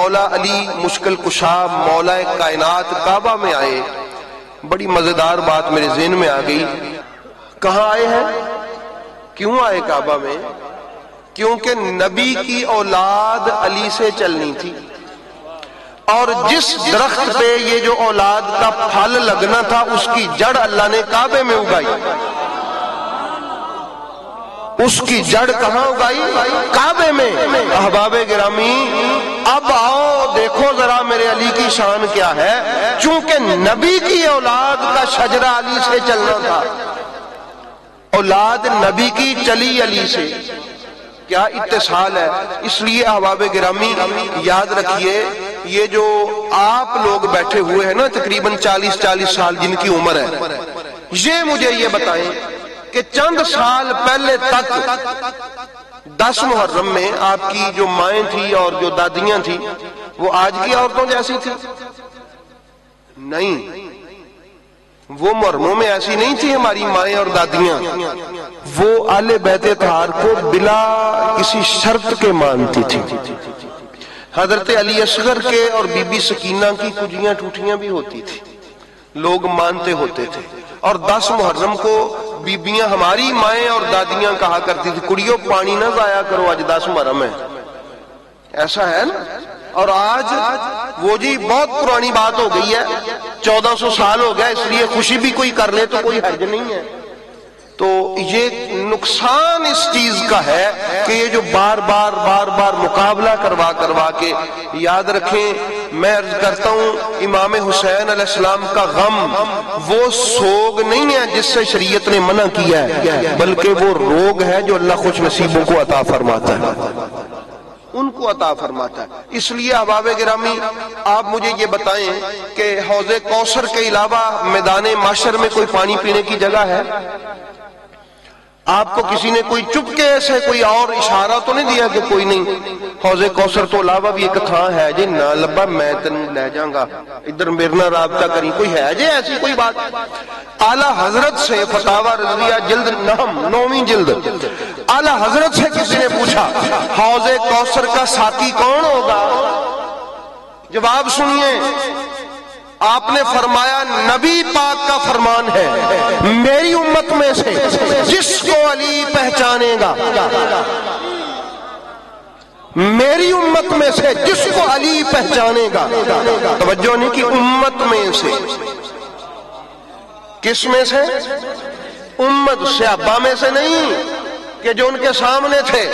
مولا علی مشکل کشا مولا کائنات کعبہ میں آئے، بڑی مزیدار بات میرے ذہن میں آ گئی۔ کہاں آئے ہیں؟ کیوں آئے کعبہ میں؟ کیونکہ نبی کی اولاد علی سے چلنی تھی، اور جس درخت پہ یہ جو اولاد کا پھل لگنا تھا اس کی جڑ اللہ نے کعبے میں اگائی۔ اس کی جڑ کہاں اگائی؟ کعبے میں۔ احباب گرامی، اب آؤ دیکھو ذرا میرے علی کی شان کیا ہے۔ چونکہ نبی کی اولاد کا شجرہ علی سے چلنا تھا، اولاد نبی کی چلی علی سے، کیا اتصال ہے۔ اس لیے احباب گرامی یاد رکھیے، یہ جو آپ لوگ بیٹھے ہوئے ہیں نا تقریباً 40 سال جن کی عمر ہے، یہ مجھے یہ بتائیں کہ چند سال پہلے تک 10 محرم میں آپ کی جو مائیں تھی اور جو دادیاں تھی وہ آج کی عورتوں جیسی تھی؟ نہیں، وہ محرموں میں ایسی نہیں تھی ہماری مائیں اور دادیاں، وہ اہل بیت اطہار کو بلا کسی شرط کے مانتی تھی۔ حضرت علی اصغر کے اور بی بی سکینہ کی کجیاں ٹوٹیاں بھی ہوتی تھی، لوگ مانتے ہوتے تھے، اور 10 محرم کو بیبیاں ہماری مائیں اور دادیاں کہا کرتی تھی کڑیوں پانی نہ ضائع کرو آج 10 محرم ہے، ایسا ہے نا۔ اور آج وہ جی بہت پرانی بات ہو گئی ہے، 1400 سال ہو گیا، اس لیے خوشی بھی کوئی کر لے تو کوئی حرج نہیں ہے۔ تو یہ نقصان اس چیز کا ہے کہ یہ جو بار بار مقابلہ کروا کے، یاد رکھیں میں عرض کرتا ہوں امام حسین علیہ السلام کا غم وہ سوگ نہیں ہے جس سے شریعت نے منع کیا ہے، بلکہ وہ روگ ہے جو اللہ خوش نصیبوں کو عطا فرماتا ہے، ان کو عطا فرماتا ہے۔ اس لیے احباب گرامی آپ مجھے یہ بتائیں کہ حوض کوثر کے علاوہ میدان محشر میں کوئی پانی پینے کی جگہ ہے؟ آپ کو کسی نے کوئی چپکے سے کوئی اور اشارہ تو نہیں دیا کہ کوئی نہیں؟ حوض کوثر تو علاوہ بھی ایک تھان ہے جی، نہ لبا میں تن لے جاؤں گا، ادھر میرے نہ رابطہ کریں، کوئی ہے جی ایسی کوئی بات؟ اعلیٰ حضرت سے فتاوی رضویہ جلد 9ویں جلد، اعلیٰ حضرت سے کسی نے پوچھا حوض کوثر کا ساقی کون ہوگا؟ جواب سنیے، آپ نے فرمایا نبی پاک کا فرمان ہے میری امت میں سے جس کو علی پہچانے گا، میری امت میں سے جس کو علی پہچانے گا، توجہ نہیں کی امت میں سے، کس میں سے؟ امت، صحابہ میں سے نہیں کہ جو ان کے سامنے تھے،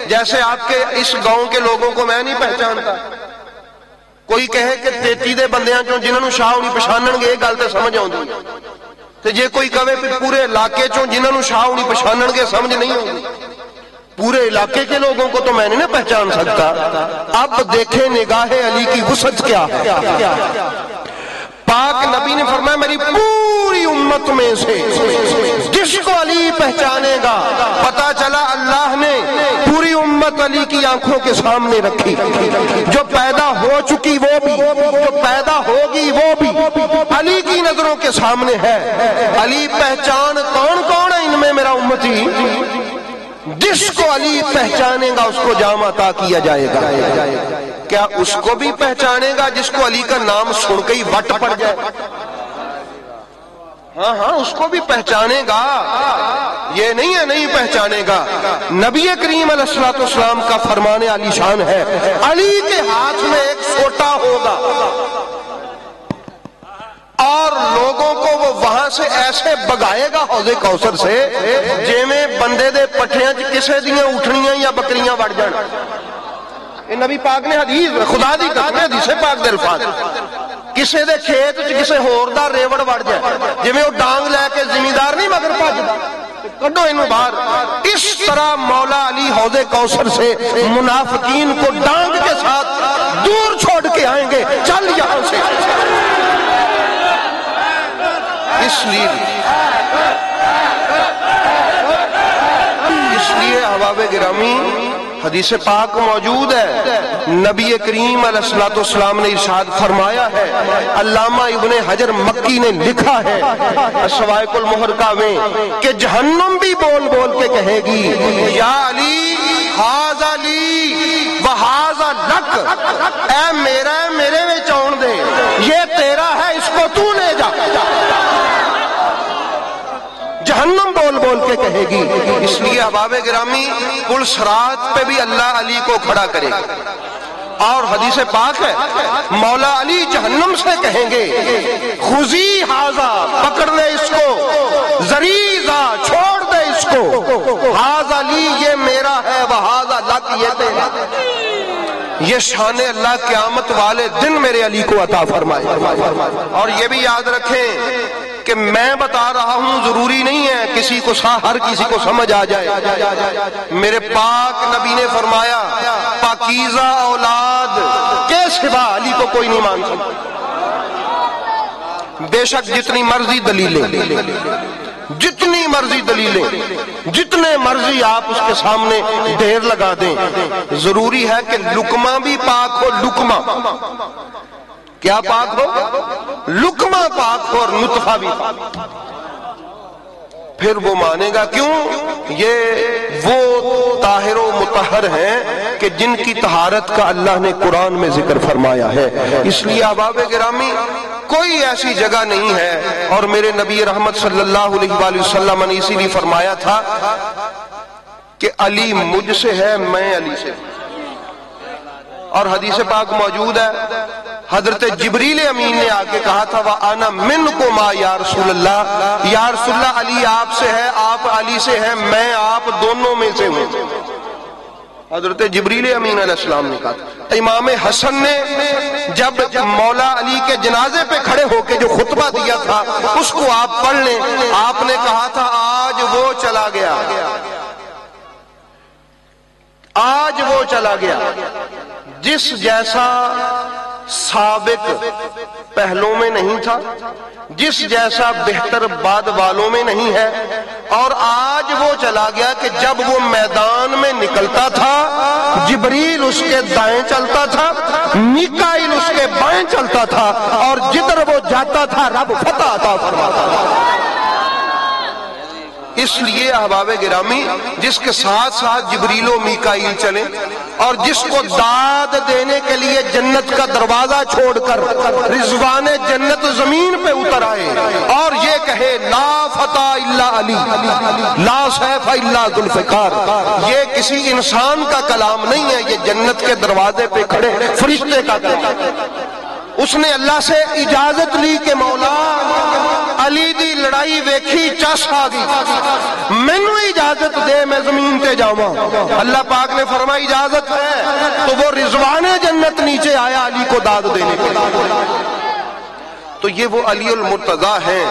جیسے آپ کے اس گاؤں کے لوگوں کو میں نہیں پہچانتا۔ کوئی کہے کہ 33 دے بندیاں چوں جنہوں شاہ ہونی پچھانن گے، گل تے سمجھ آؤں گی، تو جے کوئی کہے پھر پورے علاقے چوں جنہوں شاہ ہونی پچھانن گے، سمجھ نہیں ہوگی۔ پورے علاقے کے لوگوں کو تو میں نہیں پہچان سکتا۔ اب دیکھیں نگاہ علی کی وسعت کیا ہے۔ پاک نبی نے فرمایا میری پوری امت میں سے جس کو علی پہچانے گا، پتا چلا اللہ نے پوری امت علی کی آنکھوں کے سامنے رکھی، جو پیدا ہو چکی وہ بھی، جو پیدا ہوگی وہ بھی علی کی نظروں کے سامنے ہے۔ علی پہچان کون کون ہے ان میں میرا امتی؟ جس کو علی پہچانے گا اس کو جام عطا کیا جائے گا۔ کیا اس کو بھی پہچانے گا جس کو علی کا نام سن کے ہی وٹ پڑ جائے؟ ہاں اس کو بھی پہچانے گا، یہ نہیں ہے نہیں پہچانے گا۔ نبی کریم علیہ الصلوۃ والسلام کا فرمان علی شان ہے، علی کے ہاتھ میں ایک سوٹا ہوگا اور لوگوں کو وہ وہاں سے ایسے بگائے گا حوض کوثر سے جیویں بندے دے پٹھیاں چ کسے دیاں اٹھنیاں یا بکریاں وڑ جان۔ یہ نبی پاک نے حدیث خدا دی قسم حدیث پاک دے الفاظ، کسے دے کھیت چ کسے ہور دا ریوڑ وڑ جائے، جویں وہ ڈانگ لے کے زمیندار نہیں مگر بھجدا، کڈو انہوں باہر۔ اس طرح مولا علی حوض کوثر سے منافقین کو ڈانگ کے ساتھ دور چھوڑ کے آئیں گے، چل یہاں سے۔ اس لیے احباب گرامی حدیث پاک موجود ہے، نبی کریم علیہ الصلوۃ والسلام نے ارشاد فرمایا ہے، علامہ ابن حجر مکی نے لکھا ہے الصواعق المحرقہ میں کہ جہنم بھی بول بول کے کہے گی یا علی ھذا لی وھذا لک، اے بول بول کے کہے گی. اس لیے احباب گرامی کل صراط پہ بھی اللہ علی کو کھڑا کرے گا. اور حدیث پاک ہے مولا علی جہنم سے کہیں گے خذی ھذا، پکڑ لے اس کو، ذریذا، چھوڑ دے اس کو، ھذا لی، یہ میرا ہے، وھذا لک، یہ تیرا. یہ شان اللہ قیامت والے دن میرے علی کو عطا فرمائے. اور یہ بھی یاد رکھیں کہ میں بتا رہا ہوں ضروری نہیں ہے کسی کو ہر کسی کو سمجھ آ جائے. میرے پاک نبی نے فرمایا پاکیزہ اولاد کے سوا علی کو کوئی نہیں مان سکتا. بے شک جتنی مرضی دلیلیں، جتنی مرضی دلیلیں، جتنے مرضی آپ اس کے سامنے ڈھیر لگا دیں، ضروری ہے کہ لقمہ بھی پاک ہو. لقمہ کیا پاک ہو؟ لقمہ پاک ہو اور نطفہ بھی پاک. پھر وہ مانے گا. کیوں؟ یہ وہ طاہر و مطہر ہیں کہ جن کی طہارت کا اللہ نے قرآن میں ذکر فرمایا ہے. اس لیے احباب گرامی کوئی ایسی جگہ نہیں ہے. اور میرے نبی رحمت صلی اللہ علیہ وآلہ وسلم نے اسی لیے فرمایا تھا کہ علی مجھ سے ہے، میں علی سے. اور حدیث پاک موجود ہے حضرت جبریل امین نے آ کے کہا تھا وَأَنَا مِنْكُمَا یا رسول اللہ، یا رسول اللہ علی آپ سے ہے، آپ علی سے ہیں، میں آپ دونوں میں سے ہوں. حضرت جبریل امین علیہ السلام نے کہا تھا. امام حسن نے جب مولا علی کے جنازے پہ کھڑے ہو کے جو خطبہ دیا تھا اس کو آپ پڑھ لیں. آپ نے کہا تھا آج وہ چلا گیا، آج وہ چلا گیا جس جیسا سابق پہلوں میں نہیں تھا، جس جیسا بہتر بعد والوں میں نہیں ہے. اور آج وہ چلا گیا کہ جب وہ میدان میں نکلتا تھا جبریل اس کے دائیں چلتا تھا، میکائیل اس کے بائیں چلتا تھا، اور جدھر وہ جاتا تھا رب فتح عطا فرماتا تھا. اس لیے احباب گرامی جس کے ساتھ ساتھ جبریل و میکائیل چلیں اور جس کو داد دینے کے لیے جنت کا دروازہ چھوڑ کر رضوان جنت زمین پہ اتر آئے اور یہ کہے لا فتح الا علی، لا سیف الا ذوالفقار، یہ کسی انسان کا کلام نہیں ہے، یہ جنت کے دروازے پہ کھڑے فرشتے کا کلام. اس نے اللہ سے اجازت لی کہ مولا علی دی لڑائی ویکھی چس آ گئی، مینوں اجازت دے میں زمین تے جاواں. اللہ پاک نے فرمایا اجازت ہے، تو وہ رضوان جنت نیچے آیا علی کو داد دینے کے لیے. تو یہ وہ علی المرتضیٰ ہیں